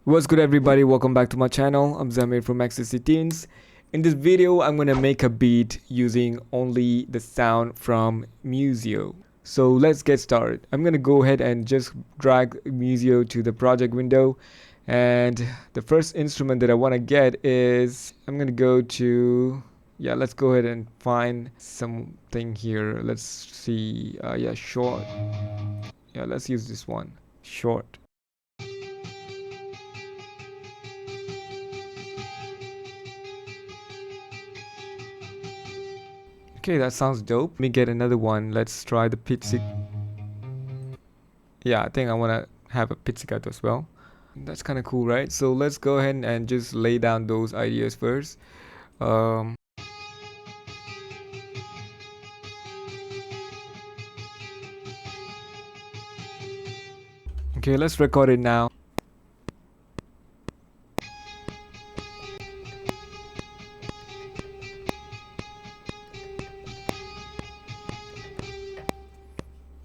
What's good, everybody? Welcome back to my channel. I'm Zamir from Ecstasy Teens. In this video, I'm gonna make a beat using only the sound from Musio. So let's get started. I'm gonna go ahead and just drag Musio to the project window. And the first instrument that I wanna get is, I'm gonna go to, let's go ahead and find something here. Let's see, short. Yeah, let's use this one, short. Okay, that sounds dope. Let me get another one. Let's try the pizzic. Yeah, I think I want to have a pizzicato as well. That's kind of cool, right? So let's go ahead and just lay down those ideas first. Um, okay, let's record it now.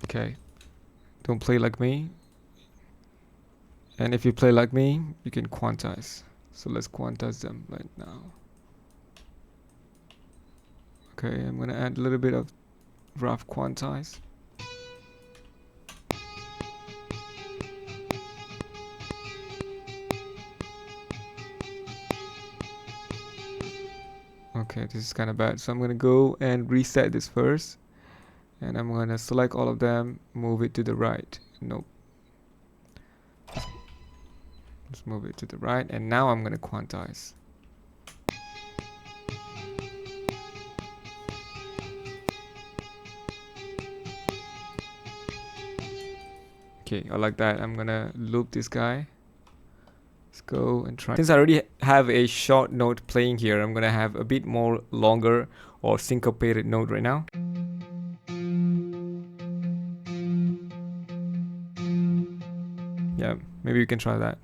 Okay, don't play like me. And if you play like me, you can quantize. So let's quantize them right now. Okay, I'm gonna add a little bit of rough quantize. Okay, this is kind of bad. So I'm gonna go and reset this first. And I'm gonna select all of them, move it to the right. Nope. Let's move it to the right, and now I'm gonna quantize. Okay, I like that. I'm gonna loop this guy. Let's go and try. Since I already have a short note playing here, I'm gonna have a bit more longer or syncopated note right now. Yeah, maybe you can try that.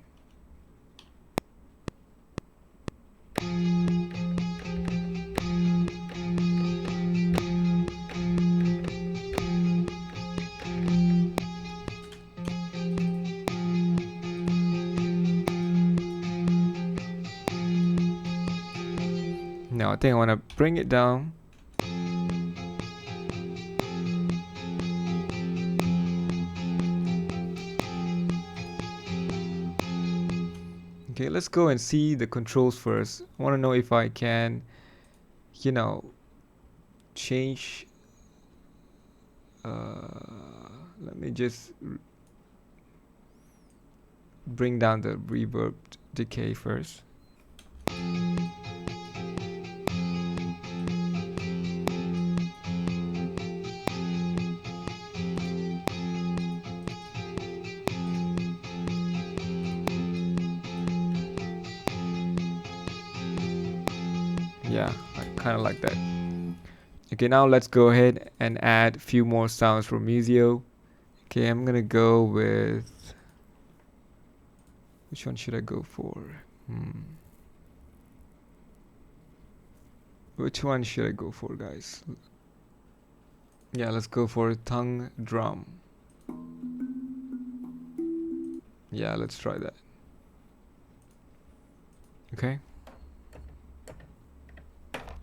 Now I think I want to bring it down. Okay, let's go and see the controls first. I want to know if I can, change. Let me just bring down the reverb decay first. Yeah, I kind of like that. Okay, now let's go ahead and add a few more sounds from Musio. Okay, I'm gonna go with, which one should I go for? Which one should I go for, guys? Yeah, let's go for tongue drum. Yeah, let's try that. Okay.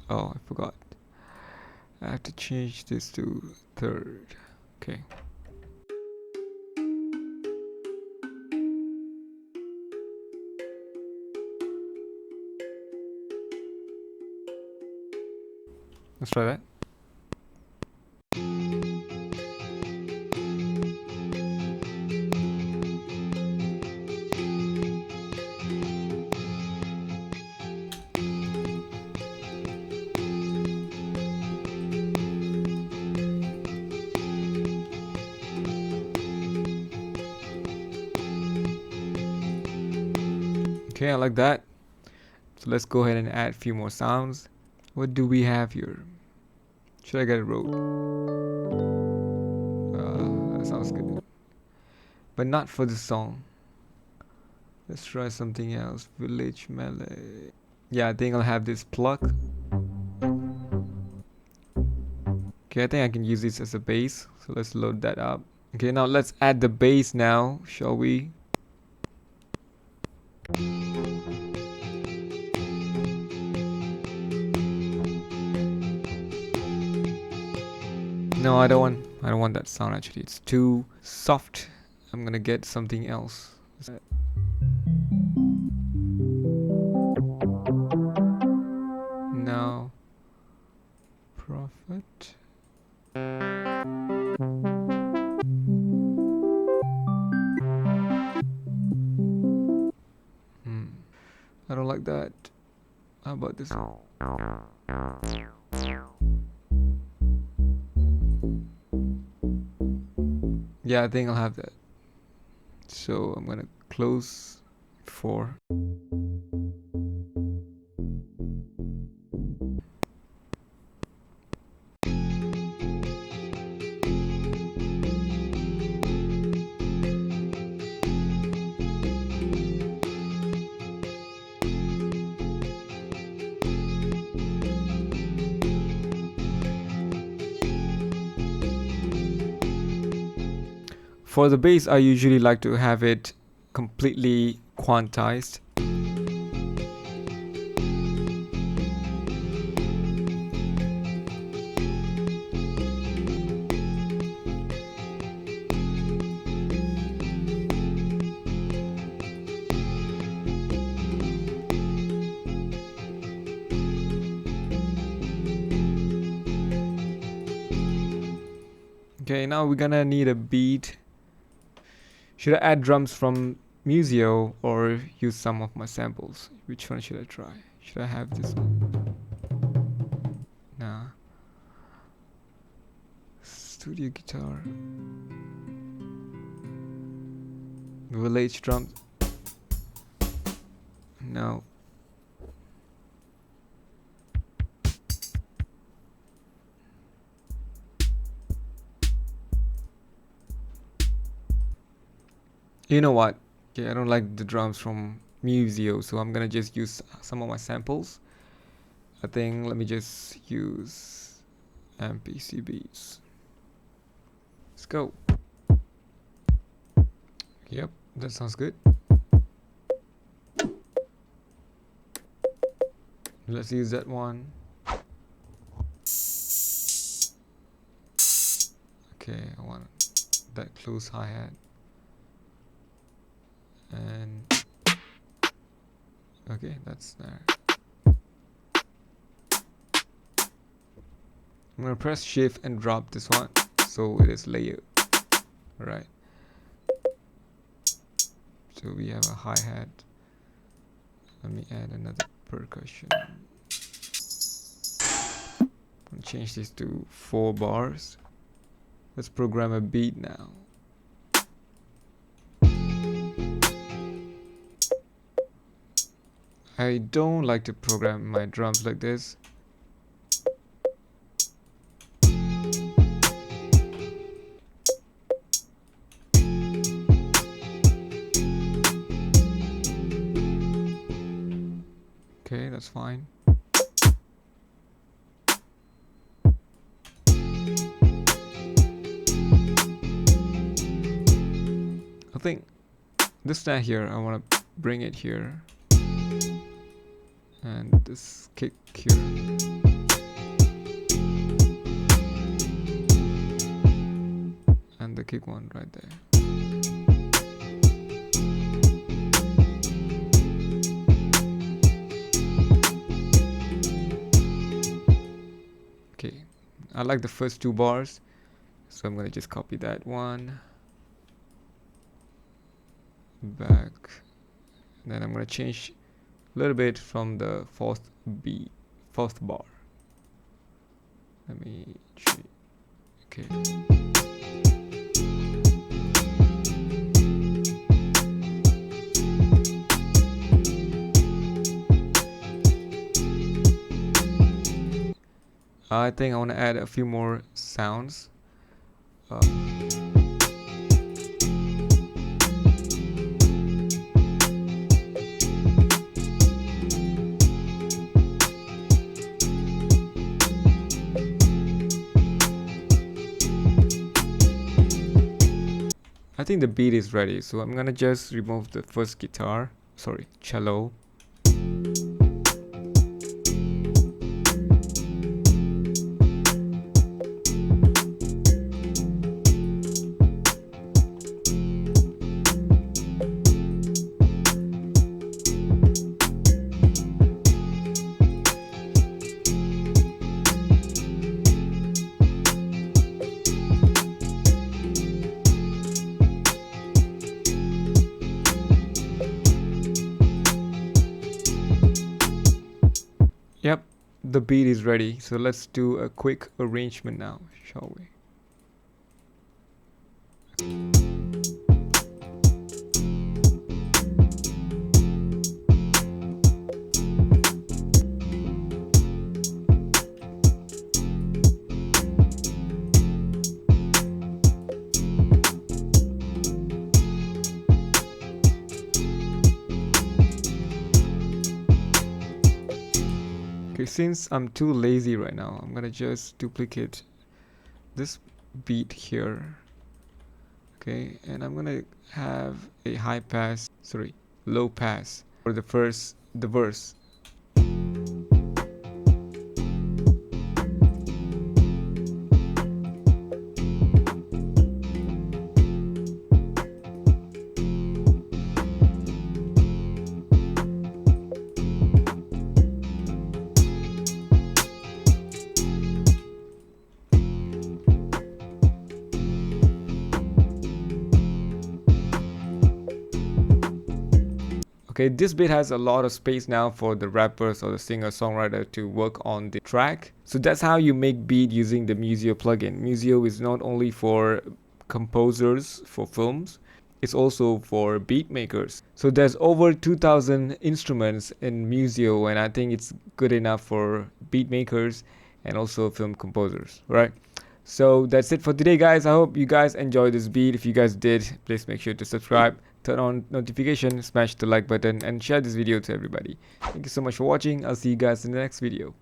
Oh, I forgot. I have to change this to third. Okay. Let's try that. Okay, I like that. So let's go ahead and add a few more sounds. What do we have here? Should I get a road? That sounds good. But not for the song. Let's try something else. Village melee. Yeah, I think I'll have this pluck. Okay, I think I can use this as a bass. So let's load that up. Okay, now let's add the bass now, shall we? No, I don't want that sound actually. It's too soft. I'm gonna get something else. Now, profit. I don't like that. How about this one? Yeah, I think I'll have that. So I'm gonna close 4. For the bass, I usually like to have it completely quantized. Okay, now we're gonna need a beat. Should I add drums from Musio or use some of my samples? Which one should I try? Should I have this one? Nah. Studio guitar. Village drums. No. You know what? Okay, I don't like the drums from Musio, so I'm gonna just use some of my samples. I think let me just use MPC beats. Let's go. Yep, that sounds good. Let's use that one. Okay, I want that close hi-hat. And okay, that's there. I'm gonna press shift and drop this one so it is layered. Alright. So we have a hi-hat. Let me add another percussion. I'll change this to 4 bars. Let's program a beat now. I don't like to program my drums like this. Okay, that's fine. I think this snare here, I want to bring it here. And this kick here. And the kick one right there. Okay, I like the first 2 bars, so I'm gonna just copy that one back. And then I'm gonna change a little bit from the 4th bar. Let me change. Okay. I think I want to add a few more sounds. I think the beat is ready, so I'm gonna just remove the first guitar. sorry, cello. Yep, the beat is ready. So let's do a quick arrangement now, shall we? Okay, since I'm too lazy right now, I'm gonna just duplicate this beat here. Okay, and I'm gonna have a low pass for the verse. Okay, this bit has a lot of space now for the rappers or the singer-songwriter to work on the track. So that's how you make beat using the Musio plugin. Musio is not only for composers for films, it's also for beat makers. So there's over 2000 instruments in Musio, and I think it's good enough for beat makers and also film composers, right? So that's it for today, guys. I hope you guys enjoyed this beat. If you guys did, please make sure to subscribe, turn on notification, smash the like button, and share this video to everybody. Thank you so much for watching. I'll see you guys in the next video.